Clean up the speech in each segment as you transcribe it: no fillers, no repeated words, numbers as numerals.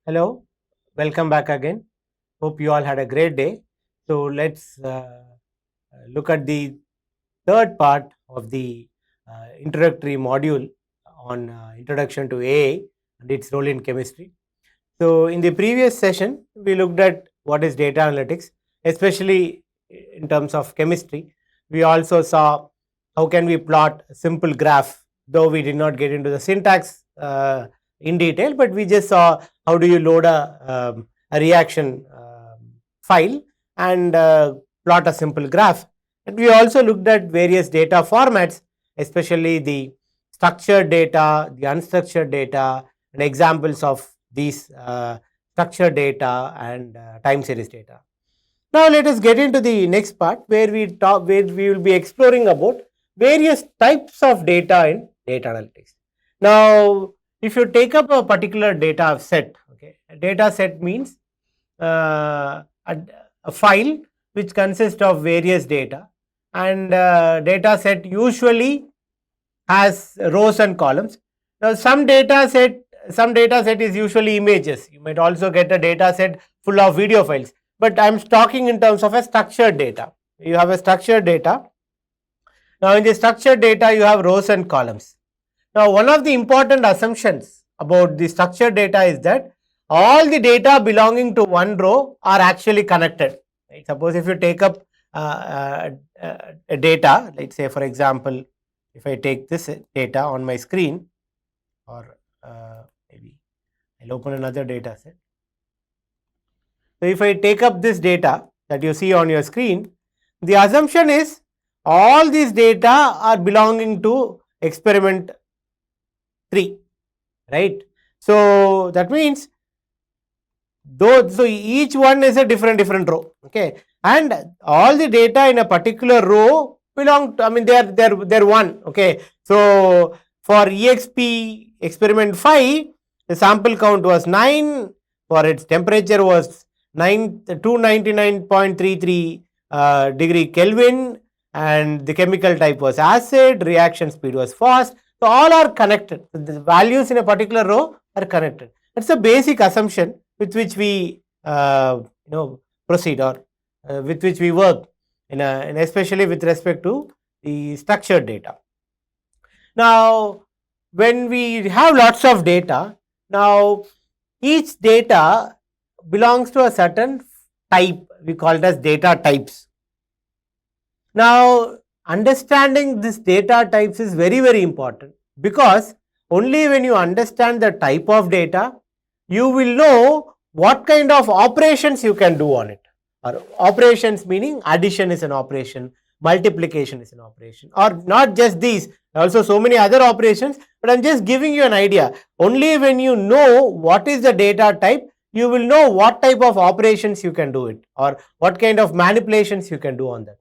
Hello, welcome back again. Hope you all had a great day. So let's look at the third part of the introductory module on introduction to AI and its role in chemistry. So in the previous session, we looked at what is data analytics, especially in terms of chemistry. We also saw how can we plot a simple graph, though we did not get into the syntax in detail, but we just saw how do you load a reaction file and plot a simple graph. And we also looked at various data formats, especially the structured data, the unstructured data, and examples of these structured data and time series data. Now let us get into the next part where we will be exploring about various types of data in data analytics. Now, if you take up a particular data set, okay, a data set means a file which consists of various data, and data set usually has rows and columns. Now, some data set is usually images. You might also get a data set full of video files, but I'm talking in terms of a structured data. You have a structured data. Now, in the structured data, you have rows and columns. Now, one of the important assumptions about the structured data is that all the data belonging to one row are actually connected. Right? Suppose if you take up a data, let's say for example, if I take this data on my screen, or maybe I'll open another data set. So, if I take up this data that you see on your screen, the assumption is all these data are belonging to experiment 3, right. So, that means so each one is a different row, okay, and all the data in a particular row belong to, I mean they're one, okay. So, for EXP experiment 5, the sample count was 9, for its temperature was 299.33 degree Kelvin, and the chemical type was acid, reaction speed was fast. So, all are connected. The values in a particular row are connected. That's a basic assumption with which we proceed, or with which we work and especially with respect to the structured data. Now, when we have lots of data, now each data belongs to a certain type. We call it as data types. Now, understanding this data types is very important, because only when you understand the type of data, you will know what kind of operations you can do on it. Or operations meaning addition is an operation, multiplication is an operation, or not just these, also so many other operations, but I'm just giving you an idea. Only when you know what is the data type, you will know what type of operations you can do it, or what kind of manipulations you can do on that.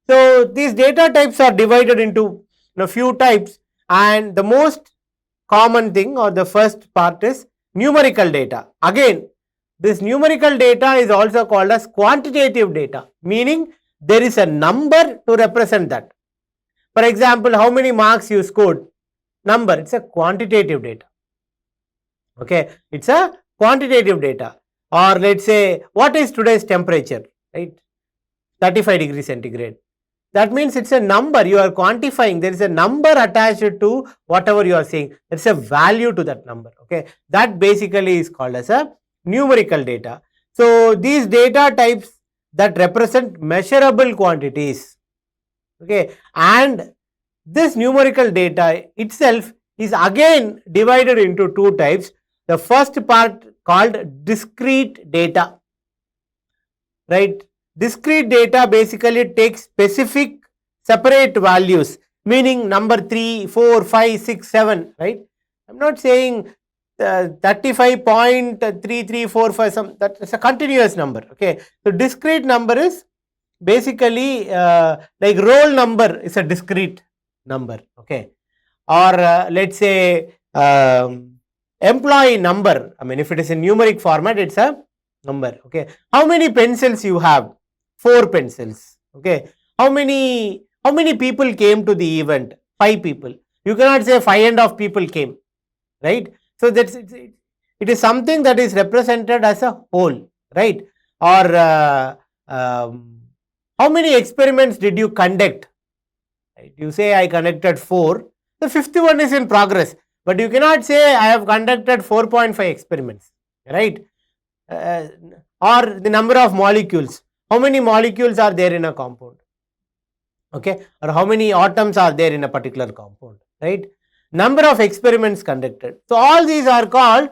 So, these data types are divided into a few types, and the most common thing, or the first part, is numerical data. Again, this numerical data is also called as quantitative data, meaning there is a number to represent that. For example, how many marks you scored, number, it's a quantitative data. Okay, it's a quantitative data. Or let's say, what is today's temperature, right? 35 degrees centigrade. That means it's a number, you are quantifying, there is a number attached to whatever you are saying, there is a value to that number, okay. That basically is called as a numerical data. So, these data types that represent measurable quantities, okay, and this numerical data itself is again divided into two types. The first part called discrete data, right. Discrete data basically takes specific separate values, meaning number 3, 4, 5, 6, 7, right. I'm not saying 35.3345, some, that is a continuous number, okay. So, discrete number is basically like roll number is a discrete number, okay, or let's say employee number, I mean if it is in numeric format, it's a number, okay. How many pencils you have? 4 pencils, okay. How many people came to the event? 5 people. You cannot say 5.5 people came, right. So, that's It is something that is represented as a whole, right? Or how many experiments did you conduct? Right? You say I conducted 4, the 5th one is in progress, but you cannot say I have conducted 4.5 experiments, right? Or the number of molecules, how many molecules are there in a compound, okay, or how many atoms are there in a particular compound, right? Number of experiments conducted. So all these are called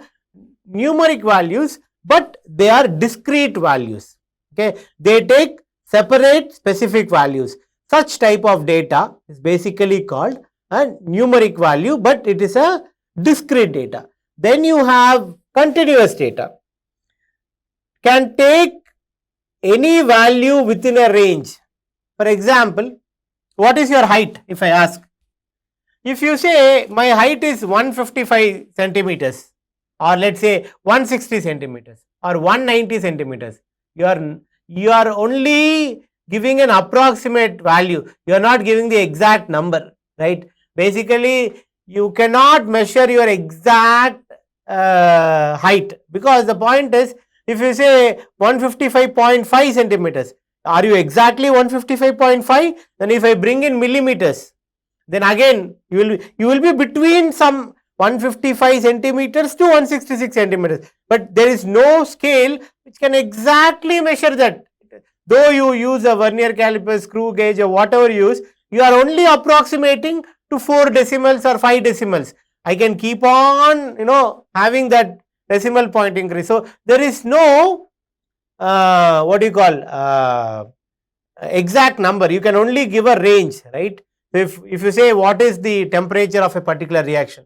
numeric values, but they are discrete values, okay. They take separate specific values. Such type of data is basically called a numeric value, but it is a discrete data. Then you have continuous data, can take any value within a range. For example, what is your height if I ask? If you say my height is 155 centimeters, or let's say 160 centimeters or 190 centimeters, you are only giving an approximate value, you are not giving the exact number, right? Basically you cannot measure your exact height, because the point is, if you say 155.5 centimeters, are you exactly 155.5? Then if I bring in millimeters, then again you will be between some 155 centimeters to 166 centimeters, but there is no scale which can exactly measure that. Though you use a vernier caliper, screw gauge or whatever you use, you are only approximating to 4 decimals or 5 decimals. I can keep on, having that decimal point increase. So there is no what do you call exact number. You can only give a range, right? If you say what is the temperature of a particular reaction,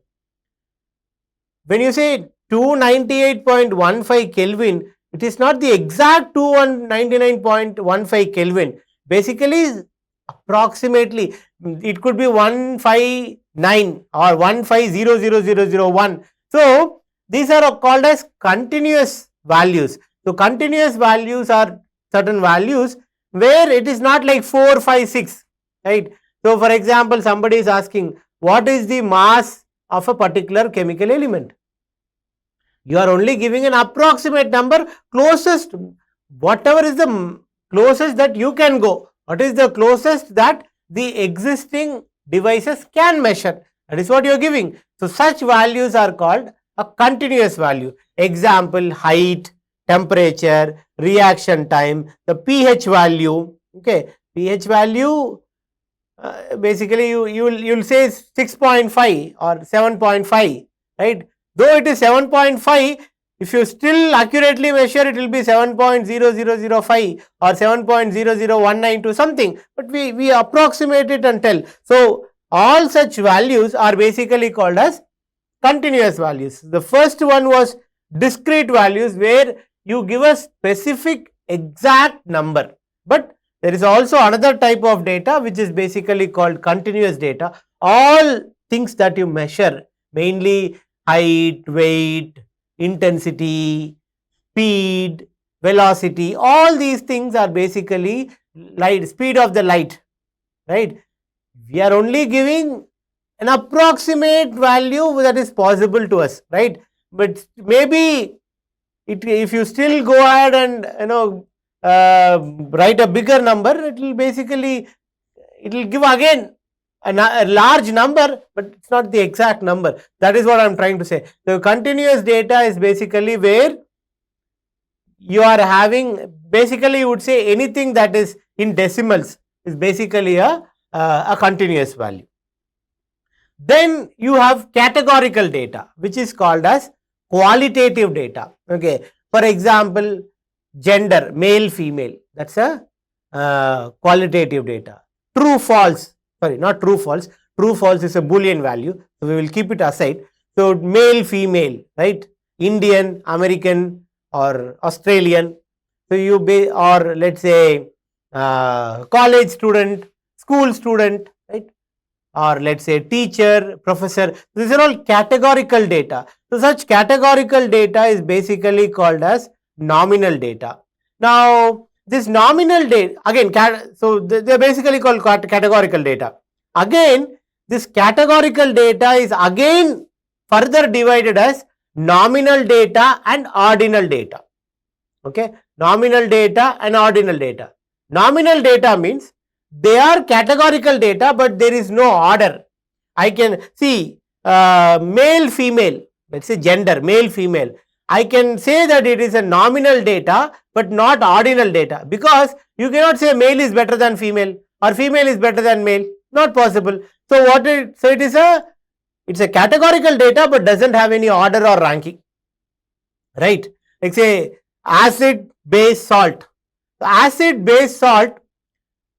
when you say 298.15 Kelvin, it is not the exact 299.15 Kelvin. Basically, approximately it could be 159 or 1500001. So these are called as continuous values. So continuous values are certain values where it is not like 4, 5, 6, right? So for example, somebody is asking what is the mass of a particular chemical element. You are only giving an approximate number, closest, whatever is the closest that you can go. What is the closest that the existing devices can measure? That is what you are giving. So such values are called a continuous value. Example, height, temperature, reaction time, the pH value, okay. pH value, basically you'll say 6.5 or 7.5, right? Though it is 7.5, if you still accurately measure, it will be 7.0005 or 7.00192 something, but we approximate it and tell. So all such values are basically called as continuous values. The first one was discrete values, where you give a specific exact number, but there is also another type of data which is basically called continuous data. All things that you measure, mainly height, weight, intensity, speed, velocity, all these things are basically light, speed of the light, right? We are only giving an approximate value that is possible to us, right? But maybe if you still go ahead and write a bigger number, it will give again a large number, but it's not the exact number. That is what I'm trying to say. So continuous data is basically where you are having, basically you would say anything that is in decimals is basically a continuous value. Then you have categorical data, which is called as qualitative data, okay. For example, gender, male, female, that's a qualitative data. True, false, sorry, not true, false. True, false is a Boolean value, so we will keep it aside. So male, female, right? Indian, American or Australian. So you or let's say college student, school student, right? Or let's say teacher, professor. These are all categorical data. So such categorical data is basically called as nominal data. Now this nominal data, again, so they are basically called categorical data. Again, this categorical data is again further divided as nominal data and ordinal data. Okay, nominal data and ordinal data. Nominal data means they are categorical data, but there is no order. I can see male, female, let's say gender, male, female. I can say that it is a nominal data, but not ordinal data, because you cannot say male is better than female or female is better than male. Not possible. So it's a categorical data, but doesn't have any order or ranking. Right? Like say acid, base, salt. Acid, base, salt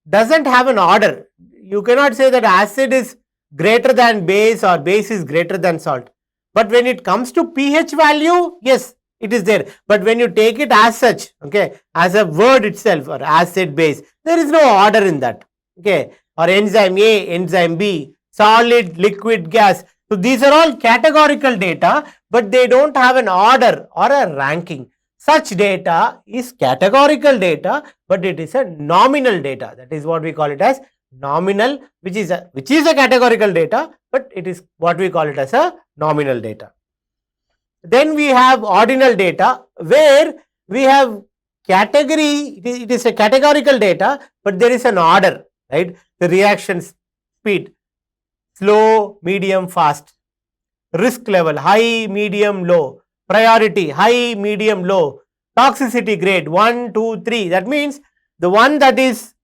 doesn't have an order. You cannot say that acid is greater than base or base is greater than salt. But when it comes to pH value, yes, it is there. But when you take it as such, okay, as a word itself, or acid, base, there is no order in that. Okay, or enzyme A, enzyme B, solid, liquid, gas. So these are all categorical data, but they don't have an order or a ranking. Such data is categorical data, but it is a nominal data. That is what we call it as nominal, which is a categorical data, but it is what we call it as a nominal data. Then we have ordinal data, where we have category, it is a categorical data, but there is an order, right? The reaction speed, slow, medium, fast, risk level, high, medium, low, priority, high, medium, low, toxicity grade 1, 2, 3. That means the one that is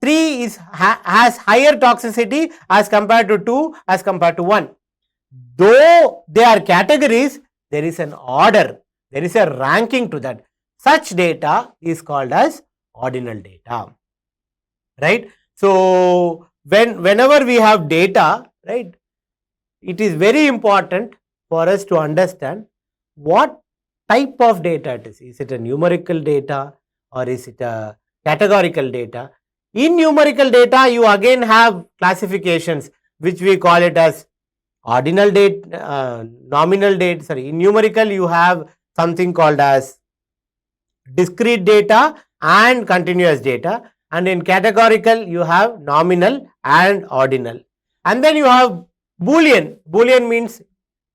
3 has higher toxicity as compared to 2, as compared to 1. Though they are categories, there is an order, there is a ranking to that. Such data is called as ordinal data, right? So whenever we have data, right, it is very important for us to understand what type of data it is. Is it a numerical data or is it a categorical data? In numerical data, you again have classifications, which we call it as ordinal data, nominal data. Sorry, in numerical you have something called as discrete data and continuous data, and in categorical you have nominal and ordinal. And then you have Boolean. Boolean means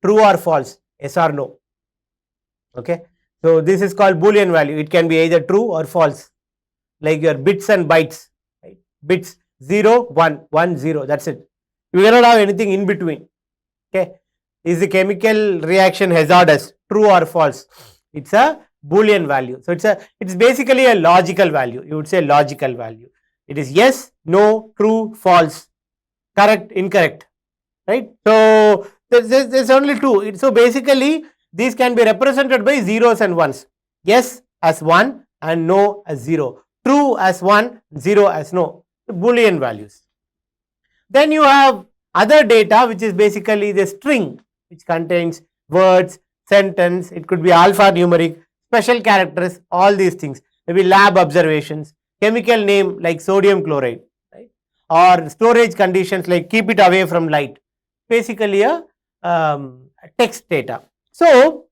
true or false, yes or no. Okay, so this is called Boolean value. It can be either true or false, like your bits and bytes, right? Bits 0, 1, 1, 0. That's it. You cannot have anything in between. Okay, is the chemical reaction hazardous? True or false? It's a Boolean value. So it's basically a logical value. You would say logical value. It is yes, no, true, false, correct, incorrect, right? So there's only two. So basically these can be represented by zeros and ones. Yes as 1 and no as 0. True as 1, 0 as no. The Boolean values. Then you have other data, which is basically the string, which contains words, sentence. It could be alphanumeric, special characters, all these things. Maybe lab observations, chemical name like sodium chloride, right? Or storage conditions like keep it away from light. Basically a text data. So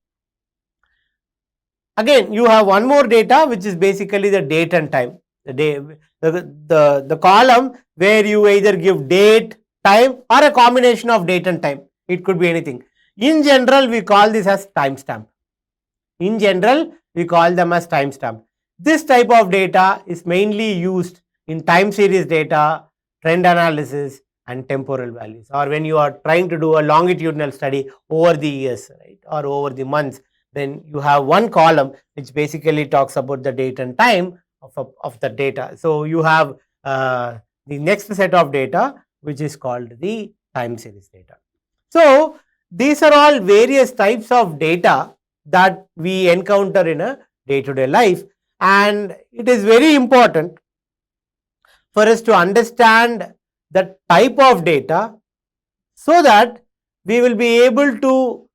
again, you have one more data, which is basically the date and time. The column where you either give date, time, or a combination of date and time. It could be anything. In general, we call this as timestamp. In general, we call them as timestamp. This type of data is mainly used in time series data, trend analysis, and temporal values, or when you are trying to do a longitudinal study over the years, right, or over the months. Then you have one column which basically talks about the date and time of the data. So you have the next set of data, which is called the time series data. So these are all various types of data that we encounter in a day-to-day life, and it is very important for us to understand the type of data so that we will be able to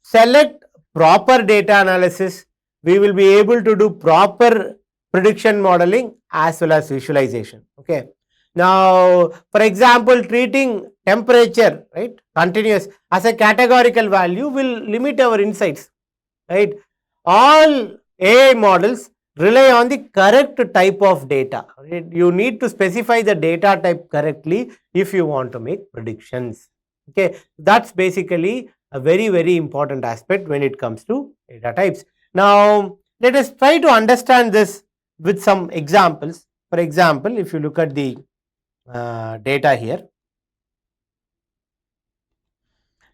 select proper data analysis, we will be able to do proper prediction modeling as well as visualization. Okay. Now, for example, treating temperature, right, continuous as a categorical value will limit our insights, right. All AI models rely on the correct type of data. Right? You need to specify the data type correctly if you want to make predictions. Okay, that's basically a very, very important aspect when it comes to data types. Now, let us try to understand this with some examples. For example, if you look at the data here.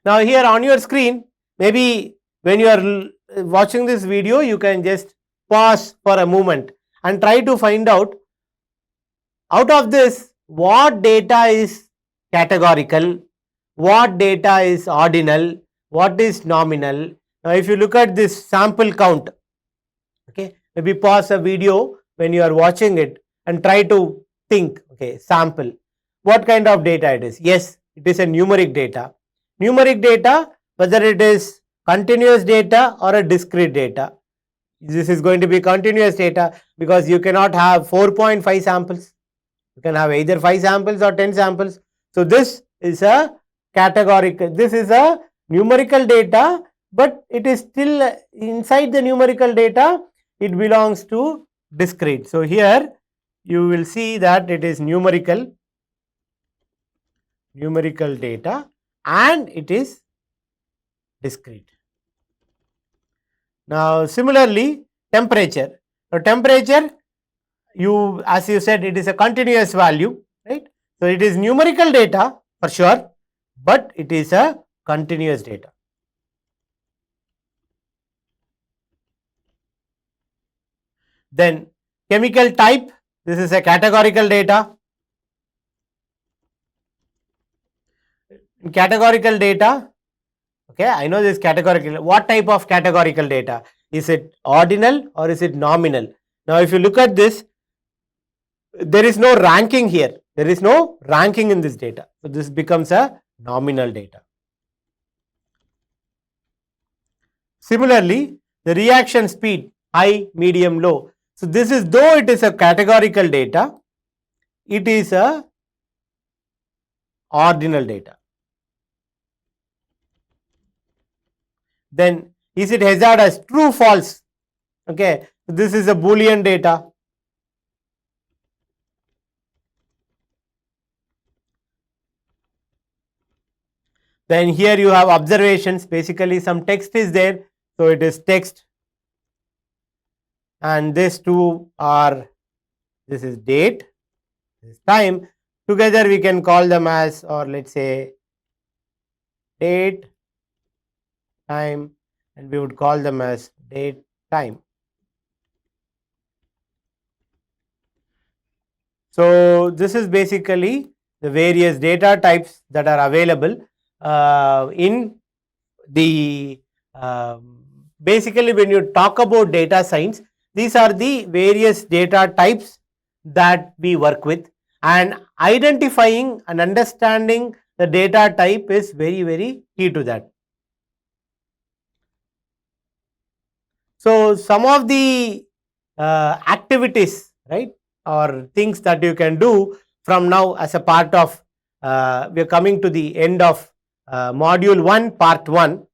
Now, here on your screen, maybe when you are watching this video, you can just pause for a moment and try to find out of this what data is categorical, what data is ordinal, what is nominal. Now, if you look at this sample count, okay, maybe pause a video when you are watching it and try to think, okay, sample, what kind of data it is? Yes, it is a numeric data. Numeric data, whether it is continuous data or a discrete data. This is going to be continuous data because you cannot have 4.5 samples. You can have either 5 samples or 10 samples. So, this is a categorical, this is a numerical data, but it is still inside the numerical data, it belongs to discrete. So, here you will see that it is numerical data and it is discrete. Now, similarly, temperature. Now, temperature, you, as you said, it is a continuous value, right? So, it is numerical data for sure, but it is a continuous data. Then chemical type, this is a categorical data. In categorical data, okay, I know this categorical. What type of categorical data? Is it ordinal or is it nominal? Now, if you look at this, there is no ranking here. There is no ranking in this data. So, this becomes a nominal data. Similarly, the reaction speed, high, medium, low. So, this is, though it is a categorical data, it is a ordinal data. Then, is it hazardous? True, false. Okay, so this is a Boolean data. Then here you have observations, basically some text is there, so it is text, and these two are, this is date, this is time. Together we can call them as, or let's say date, time, and we would call them as date, time. So, this is basically the various data types that are available in the basically when you talk about data science, these are the various data types that we work with, and identifying and understanding the data type is very, very key to that. So, some of the activities, right, or things that you can do from now as a part of, we are coming to the end of module 1 part 1,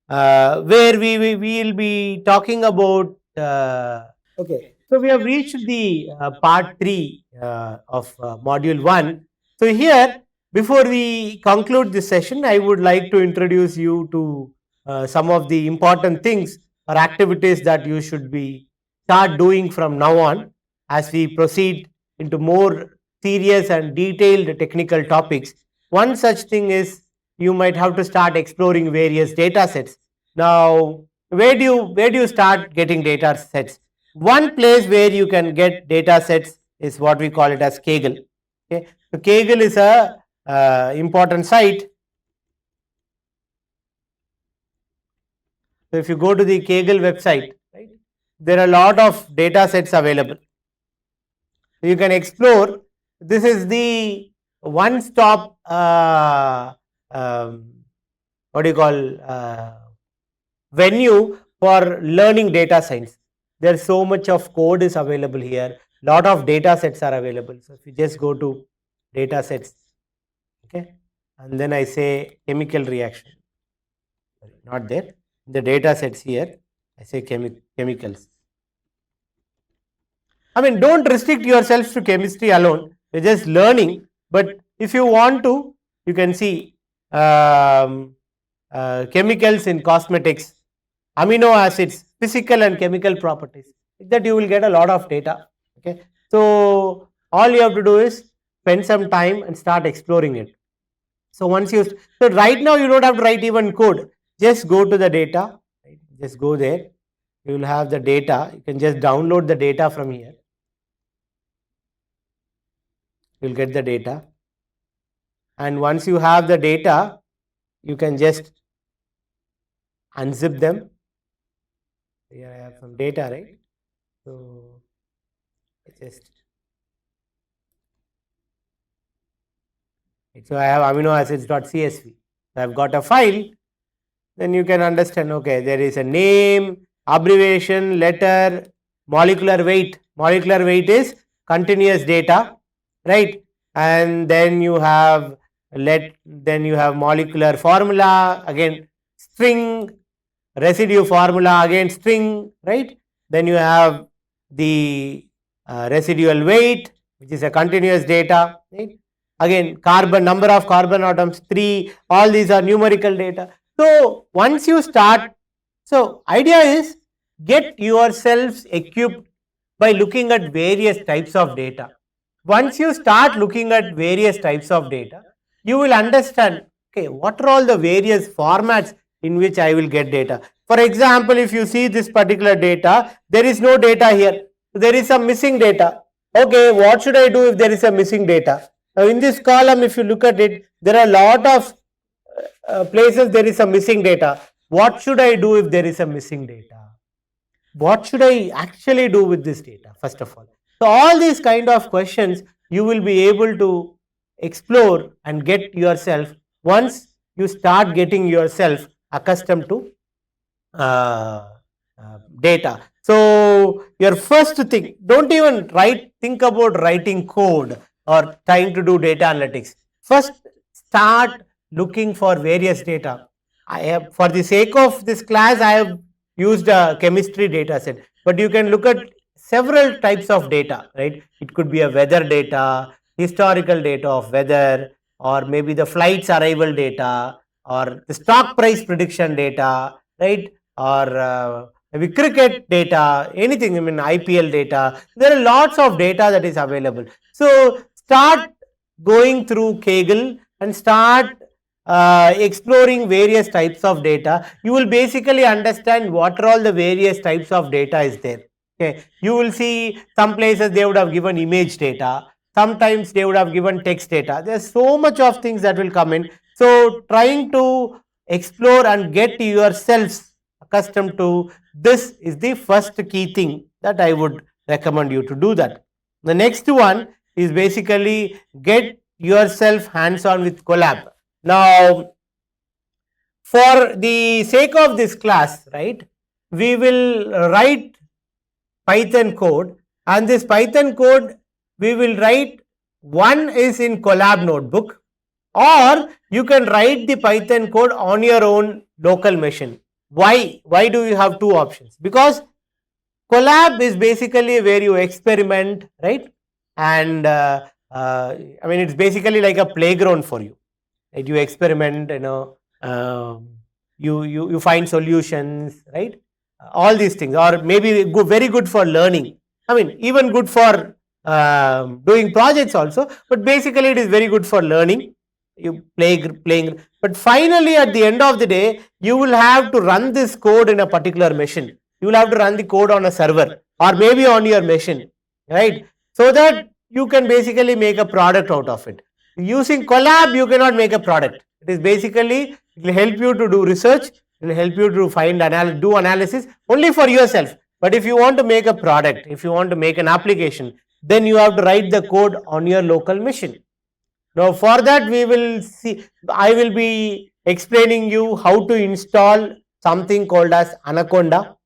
where we will be talking about, okay, so we have reached the part 3 of module 1. So, here before we conclude this session, I would like to introduce you to some of the important things or activities that you should be start doing from now on as we proceed into more serious and detailed technical topics. One such thing is you might have to start exploring various data sets. Now, where do you start getting data sets? One place where you can get data sets is what we call it as Kaggle. Okay, so Kaggle is a important site. So, if you go to the Kaggle website, right, there are a lot of data sets available. You can explore. This is the one-stop what do you call venue for learning data science. There is so much of code is available here. Lot of data sets are available. So, if you just go to data sets, okay, and then I say chemical reaction, sorry, not there. The data sets here, I say chemicals. I mean, don't restrict yourselves to chemistry alone. You're just learning. But if you want to, you can see chemicals in cosmetics, amino acids, physical and chemical properties. With that you will get a lot of data. Okay, so all you have to do is spend some time and start exploring it. So once you, so right now you don't have to write even code. Just go to the data. Right? Just go there. You will have the data. You can just download the data from here. You will get the data. And once you have the data, you can just unzip them. Here I have some data, right? So I have amino acids.csv. So I've got a file. Then you can understand, okay, there is a name, abbreviation, letter, molecular weight. Molecular weight is continuous data, right? And then you have molecular formula, again string, residue formula, again string, right? Then you have the residual weight, which is a continuous data, right? Again, carbon, number of carbon atoms, 3, all these are numerical data. So once you start, so idea is get yourselves equipped by looking at various types of data. Once you start looking at various types of data, you will understand, okay, what are all the various formats in which I will get data. For example, if you see this particular data, there is no data here. There is some missing data. Okay, what should I do if there is a missing data? Now in this column, if you look at it, there are a lot of places there is a missing data. What should I do if there is a missing data? What should I actually do with this data, first of all? So all these kind of questions you will be able to explore and get yourself once you start getting yourself accustomed to data. So your first thing, don't even think about writing code or trying to do data analytics. First, start looking for various data. For the sake of this class, I have used a chemistry data set, but you can look at several types of data, right? It could be a weather data, historical data of weather, or maybe the flight's arrival data, or the stock price prediction data, right? Or maybe cricket data, anything, I mean IPL data. There are lots of data that is available. So start going through Kaggle and start exploring various types of data. You will basically understand what are all the various types of data is there. Okay, you will see some places they would have given image data, sometimes they would have given text data. There's so much of things that will come in. So trying to explore and get yourselves accustomed to this is the first key thing that I would recommend you to do that. The next one is basically get yourself hands-on with Colab. Now, for the sake of this class, right, we will write Python code, and this Python code we will write, one is in Colab notebook, or you can write the Python code on your own local machine. Why do you have two options? Because Colab is basically where you experiment, right? And I mean, it's basically like a playground for you. Right? You experiment, you find solutions, right? All these things, or maybe very good for learning. I mean, even good for doing projects also, but basically it is very good for learning. You playing, but finally at the end of the day, you will have to run this code in a particular machine. You will have to run the code on a server or maybe on your machine, right? So that you can basically make a product out of it. Using Colab, you cannot make a product. It is basically, it will help you to do research, it will help you to do analysis only for yourself. But if you want to make a product, if you want to make an application, then you have to write the code on your local machine. Now for that we will see, I will be explaining you how to install something called as Anaconda.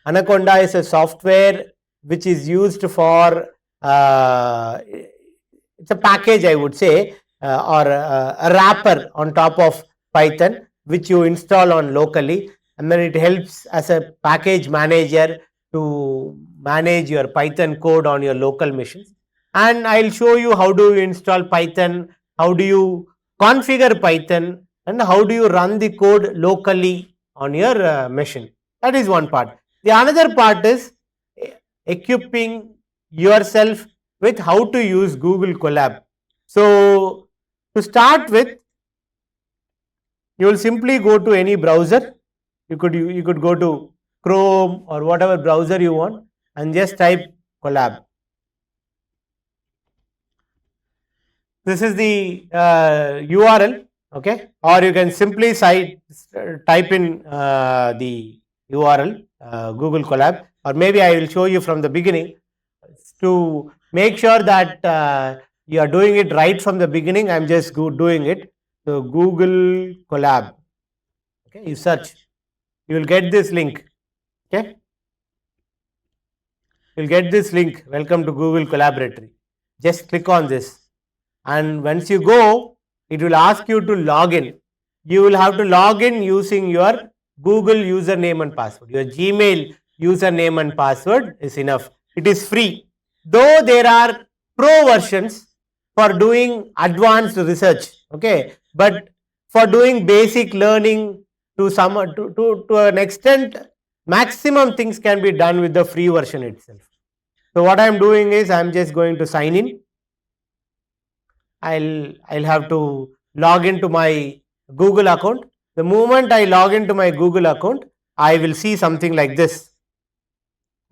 Anaconda is a software which is used for, it's a package I would say, or a wrapper on top of Python which you install on locally, and then it helps as a package manager to manage your Python code on your local machines. And I'll show you how do you install Python, how do you configure Python, and how do you run the code locally on your machine. That is one part. The another part is equipping yourself with how to use Google Colab. So to start with, you will simply go to any browser. You could go to Chrome or whatever browser you want and just type Colab. This is the URL, okay, or you can simply type in the URL Google Colab, or maybe I will show you from the beginning to make sure that you are doing it right from the beginning. I am just doing it. So Google Colab, okay, you search, you will get this link, okay, you will get this link, welcome to Google Colaboratory. Just click on this, and once you go, it will ask you to log in. You will have to log in using your Google username and password. Your Gmail username and password is enough. It is free. Though there are pro versions for doing advanced research, okay, but for doing basic learning to an extent, maximum things can be done with the free version itself. So what I am doing is I am just going to sign in. I'll have to log into my Google account. The moment I log into my Google account, I will see something like this.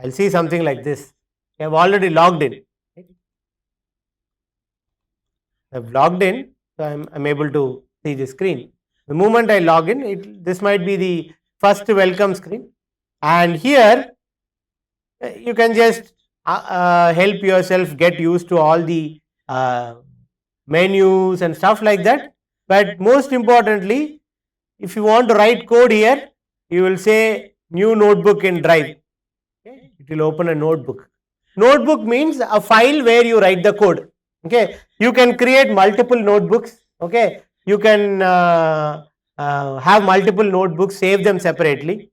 I'll see something like this. I have already logged in. I've logged in, so I'm able to see the screen. The moment I log in, this might be the first welcome screen, and here you can just help yourself get used to all the menus and stuff like that. But most importantly, if you want to write code here, you will say new notebook in Drive. Okay? It will open a notebook. Notebook means a file where you write the code. Okay, you can create multiple notebooks. Okay, you can have multiple notebooks, save them separately.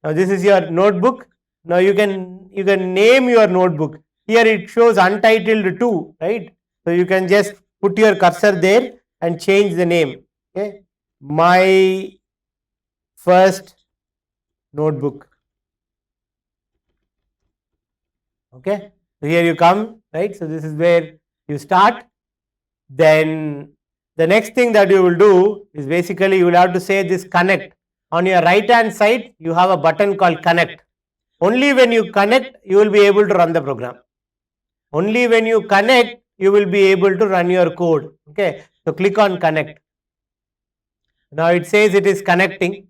Now this is your notebook. Now you can name your notebook. Here it shows untitled 2, right? So you can just put your cursor there and change the name. Okay, my first notebook. Okay, so here you come, right? So this is where you start. Then the next thing that you will do is basically you will have to say this connect. On your right hand side, you have a button called connect. Only when you connect, you will be able to run the program. Only when you connect, you will be able to run your code. Okay, so click on connect. Now it says it is connecting.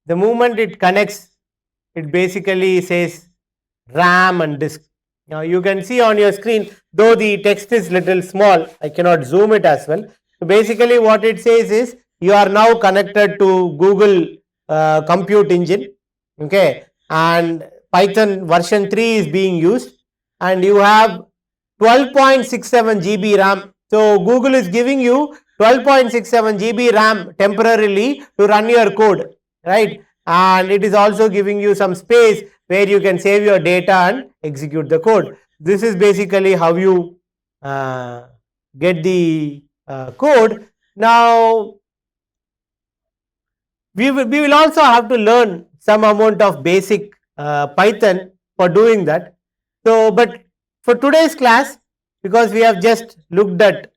The moment it connects, it basically says RAM and disk. Now you can see on your screen, though the text is little small, I cannot zoom it as well. So basically what it says is you are now connected to Google compute engine, okay, and Python version 3 is being used, and you have 12.67 GB RAM. So Google is giving you 12.67 GB RAM temporarily to run your code, right? And it is also giving you some space where you can save your data and execute the code. This is basically how you get the code. Now we will also have to learn some amount of basic Python for doing that. So, but for today's class, because we have just looked at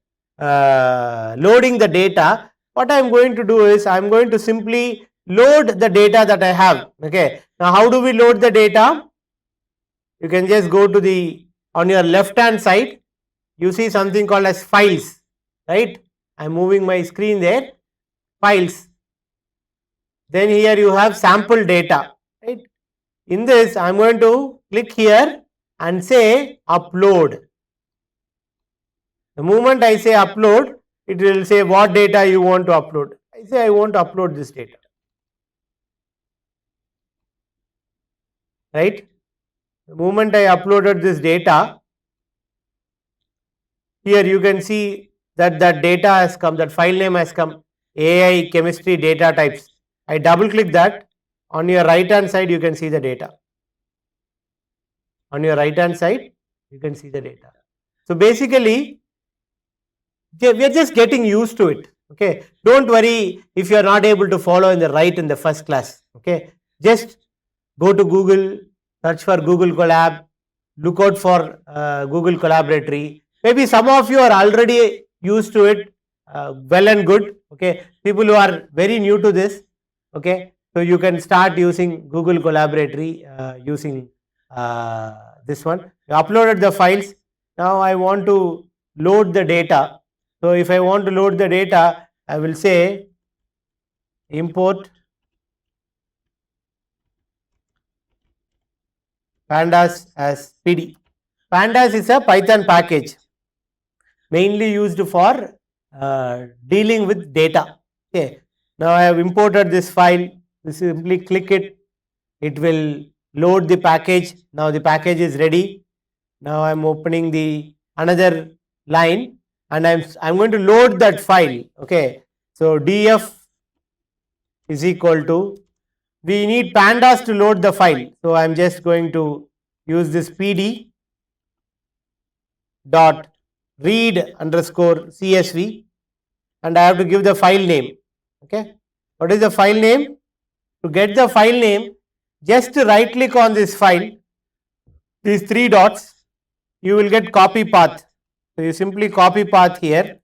loading the data, what I am going to do is I am going to simply load the data that I have. Okay. Now, how do we load the data? You can just go to on your left hand side, you see something called as files, right? I am moving my screen there, files. Then here you have sample data, right? In this, I am going to click here and say upload. The moment I say upload, it will say what data you want to upload. I say I want to upload this data, right? The moment I uploaded this data, here you can see that data has come, that file name has come, AI chemistry data types. I double click that. On your right hand side, you can see the data. On your right hand side, you can see the data. So basically, we are just getting used to it. Okay, don't worry if you are not able to follow in the first class. Okay, just go to Google, search for Google Colab, look out for Google Collaboratory. Maybe some of you are already used to it, well and good. Okay, people who are very new to this, okay, so you can start using Google Collaboratory, using this one. You uploaded the files. Now I want to load the data. So if I want to load the data, I will say import pandas as PD. Pandas is a Python package mainly used for dealing with data. Okay. Now I have imported this file. You simply click it. It will load the package. Now the package is ready. Now I am opening the another line and I'm going to load that file. Okay. So df is equal to, we need pandas to load the file. So I'm just going to use this PD dot read underscore CSV and I have to give the file name. Okay. What is the file name? To get the file name, just right click on this file, these three dots, you will get copy path. So you simply copy path here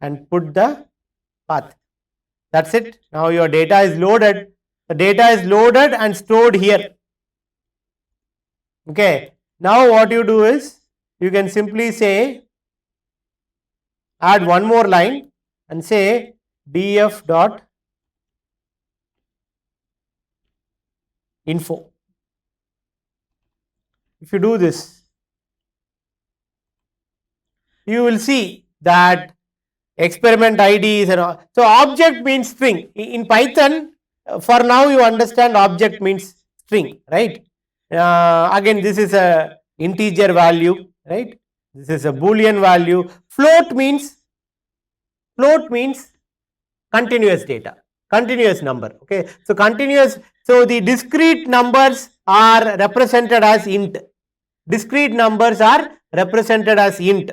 and put the path. That's it. Now your data is loaded. The data is loaded and stored here. Okay. Now what you do is, you can simply say, add one more line and say df dot info. If you do this, you will see that experiment IDs and all. So object means string. In Python, for now you understand object means string, right? Again, this is a integer value, right? This is a Boolean value. Float means continuous data, continuous number. Okay, so continuous. So the discrete numbers are represented as int. Discrete numbers are represented as int,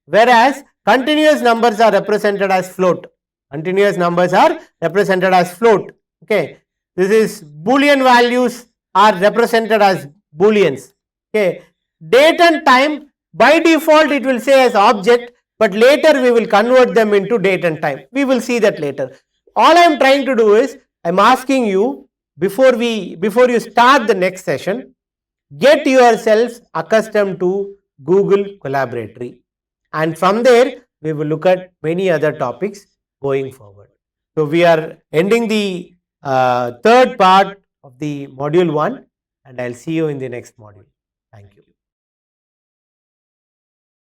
whereas continuous numbers are represented as float. Continuous numbers are represented as float. Okay, this is Boolean values are represented as Booleans. Okay, date and time by default it will say as object, but later we will convert them into date and time. We will see that later. All I am trying to do is, I am asking you, before you start the next session, get yourself accustomed to Google Collaboratory, and from there we will look at many other topics going forward. So we are ending the third part of the module 1, and I'll see you in the next module. Thank you.